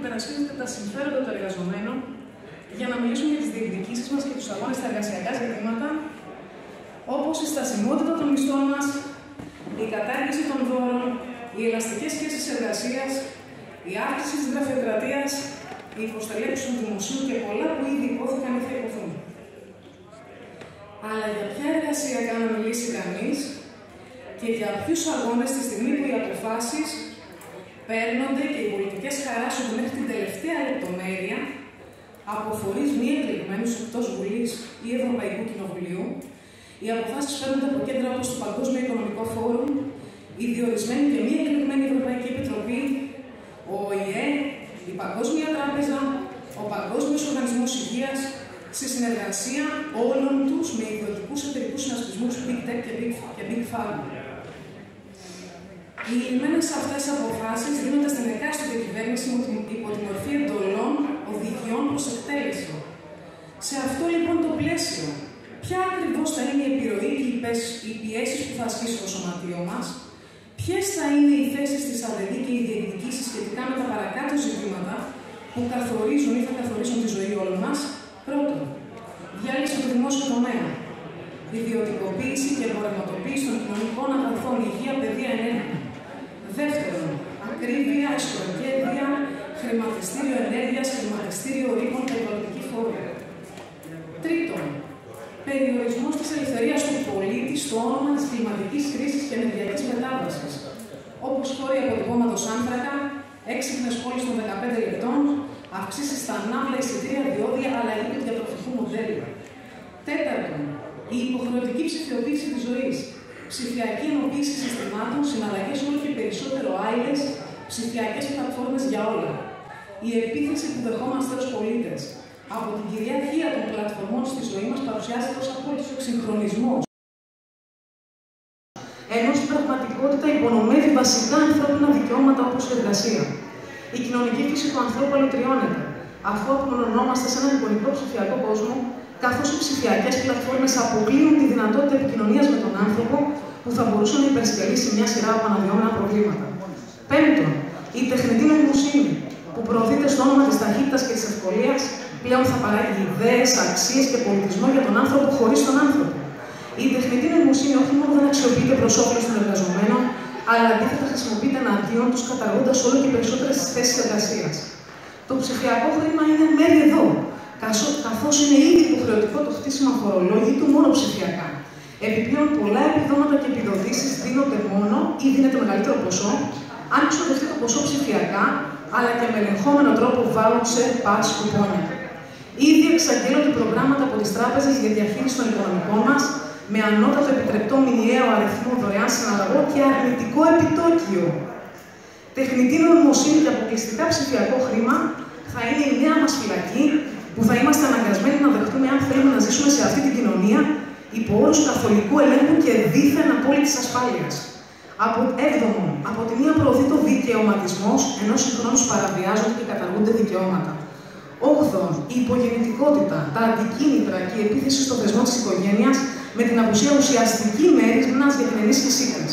υπερασπίζεται τα συμφέροντα των εργαζομένων για να μιλήσουμε για τις διεκδικήσεις μας και τους αγώνες στα εργασιακά ζητήματα, όπως η στασιμότητα των μισθών μας, η κατάργηση των δώρων, οι ελαστικές σχέσεις εργασίας, η αύξηση της γραφειοκρατίας, η υποστελέχωση του δημοσίου και πολλά που ήδη υπόθηκαν ή θα υποθούν. Αλλά για ποια εργασιακά να μιλήσει κανείς και για ποιους αγώνες τη στιγμή που οι αποφάσεις παίρνονται και οι πολιτικές χαράσσονται μέχρι την τελευταία λεπτομέρεια από φορείς μη εκλεγμένους εκτός Βουλής ή Ευρωπαϊκού Κοινοβουλίου, οι αποφάσεις παίρνονται από κέντρα όπως το Παγκόσμιο Οικονομικό Φόρουμ, η διορισμένη και μη εκλεγμένη Ευρωπαϊκή Επιτροπή, ο ΟΗΕ, η Παγκόσμια Τράπεζα, ο Παγκόσμιος Οργανισμός Υγείας, στη συνεργασία όλων τους με ιδιωτικούς εταιρικούς συνασπισμούς Big Tech και Big Pharma. Οι λυμμένες αυτές αποφάσεις δίνονται στην εκάστοτε κυβέρνηση υπό τη μορφή εντολών, οδηγιών προς εκτέλεση. Σε αυτό λοιπόν το πλαίσιο, ποια ακριβώς θα είναι η επιρροή και οι πιέσεις που θα ασκήσει το σωματείο μας, ποιες θα είναι οι θέσεις της ΑΔΕΔΗ και οι διεκδικήσεις σχετικά με τα παρακάτω ζητήματα που καθορίζουν ή θα καθορίσουν τη ζωή όλων μας. Πρώτον, διάλυση του δημόσιου τομέα. Ιδιωτικοποίηση και εμπορευματοποίηση των κοινωνικών αγαθών, υγεία, παιδεία, ενέργεια. Δεύτερον, ακρίβεια, εσωτερικέδεια, χρηματιστήριο ενέργειας, χρηματιστήριο ρήπων και περιβαλλοντική φόρη. Τρίτον, περιορισμός της ελευθερίας του πολίτη στο όνομα της κλιματικής κρίσης και ενεργειακής μετάβασης, όπως φόροι αποτυπώματος άνθρακα, έξυπνες πόλεις των 15 λεπτών, αυξήσεις στα ανάβλα, εισιτήρια, διόδια, αλλαγή του διατροφικού μοντέλου. Τέταρτον, η υποχρεωτική ψηφιοποίηση της ζωής. Ψηφιακή ενοποίηση συστημάτων, συναλλαγές όλο και περισσότερο άειλες, ψηφιακές πλατφόρμες για όλα. Η επίθεση που δεχόμαστε ως πολίτες από την κυριαρχία των πλατφορμών στη ζωή μας παρουσιάζεται ως απόλυτος εξυγχρονισμός. Ενώ στην πραγματικότητα υπονομεύει βασικά ανθρώπινα δικαιώματα όπως η εργασία. Η κοινωνική φύση του ανθρώπου αλωτριώνεται, αφού απομονωνόμαστε σε έναν εικονικό ψηφιακό κόσμο, καθώς οι ψηφιακές πλατφόρμες αποκλείουν τη δυνατότητα επικοινωνίας με τον άνθρωπο που θα μπορούσε να υπερσκελίσει μια σειρά από αναδυόμενα προβλήματα. Πέμπτον, η τεχνητή νοημοσύνη, που προωθείται στο όνομα της ταχύτητας και της ευκολίας, πλέον θα παράγει ιδέες, αξίες και πολιτισμό για τον άνθρωπο χωρίς τον άνθρωπο. Η τεχνητή νοημοσύνη όχι μόνο δεν αξιοποιείται προς όφελος των εργαζομένων, αλλά αντίθετα χρησιμοποιείται εναντίον τους, καταργώντας όλο και περισσότερες θέσεις εργασίας. Το ψηφιακό χρήμα είναι μέρη εδώ, καθώς είναι ήδη υποχρεωτικό το χτίσιμο αφορολόγητου μόνο ψηφιακά. Επιπλέον, πολλά επιδόματα και επιδοτήσεις δίνονται μόνο ή δίνεται μεγαλύτερο ποσό, αν εξοδευτεί το ποσό ψηφιακά, αλλά και με ελεγχόμενο τρόπο voucher, pass, κουπόνια. Ήδη εξαγγέλλονται προγράμματα από τις τράπεζες για διαχείριση των οικονομικών μας, με ανώτατο επιτρεπτό μηνιαίο αριθμό δωρεάν συναλλαγών και αρνητικό επιτόκιο. Τεχνητή νοημοσύνη και αποκλειστικά ψηφιακό χρήμα θα είναι η νέα μας φυλακή, που θα είμαστε αναγκασμένοι να δεχτούμε αν θέλουμε να ζήσουμε σε αυτή την κοινωνία υπό όρους καθολικού ελέγχου και δίθεν απόλυτης ασφάλειας. Έβδομον, από τη μία προωθεί το δικαιωματισμός, ενώ συγχρόνως παραβιάζονται και καταργούνται δικαιώματα. Όγδον, η υπογεννητικότητα, τα αντικίνητρα και η επίθεση στο θεσμό της οικογένειας με την απουσία ουσιαστική μέρισμνας για την ενίσχυσή της.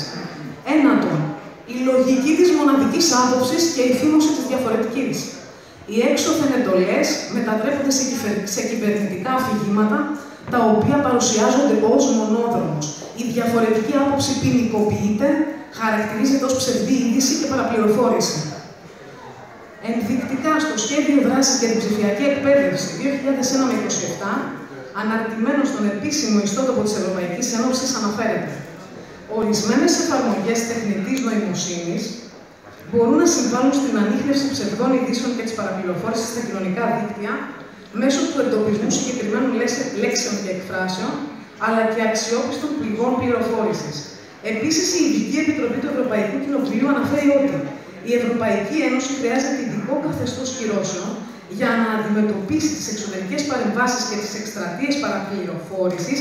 Ένατον, η λογική της μοναδικής άποψης και η φήμωση της διαφορετικής. Οι έξωθεν εντολές μετατρέπονται σε κυβερνητικά αφηγήματα, τα οποία παρουσιάζονται ως μονόδρομος. Η διαφορετική άποψη ποινικοποιείται, χαρακτηρίζεται ως ψευδή είδηση και παραπληροφόρηση. Ενδεικτικά στο σχέδιο δράσης για την ψηφιακή εκπαίδευση 2001-27, αναρτημένο στον επίσημο ιστότοπο της Ευρωπαϊκής Ένωσης, αναφέρεται: ορισμένες εφαρμογές τεχνητής νοημοσύνης μπορούν να συμβάλλουν στην ανίχνευση ψευδών ειδήσεων και της παραπληροφόρησης στα κοινωνικά δίκτυα μέσω του εντοπισμού συγκεκριμένων λέξεων και εκφράσεων, αλλά και αξιόπιστων πηγών πληροφόρησης. Επίσης, η Ειδική Επιτροπή του Ευρωπαϊκού Κοινοβουλίου αναφέρει ότι η Ευρωπαϊκή Ένωση χρειάζεται ειδικό καθεστώς κυρώσεων για να αντιμετωπίσει τις εξωτερικές παρεμβάσεις και τις εκστρατείες παραπληροφόρησης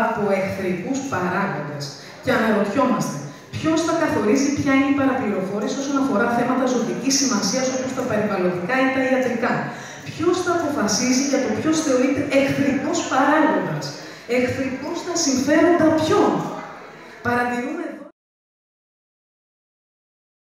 από εχθρικούς παράγοντες. Και αναρωτιόμαστε, ποιος θα καθορίζει ποια είναι η παραπληροφόρηση όσον αφορά θέματα ζωτικής σημασίας όπως τα περιβαλλοντικά ή τα ιατρικά? Ποιος θα αποφασίζει για το ποιος θεωρείται εχθρικός παράγοντας? Εχθρικός στα συμφέροντα ποιον? Παρατηρούμε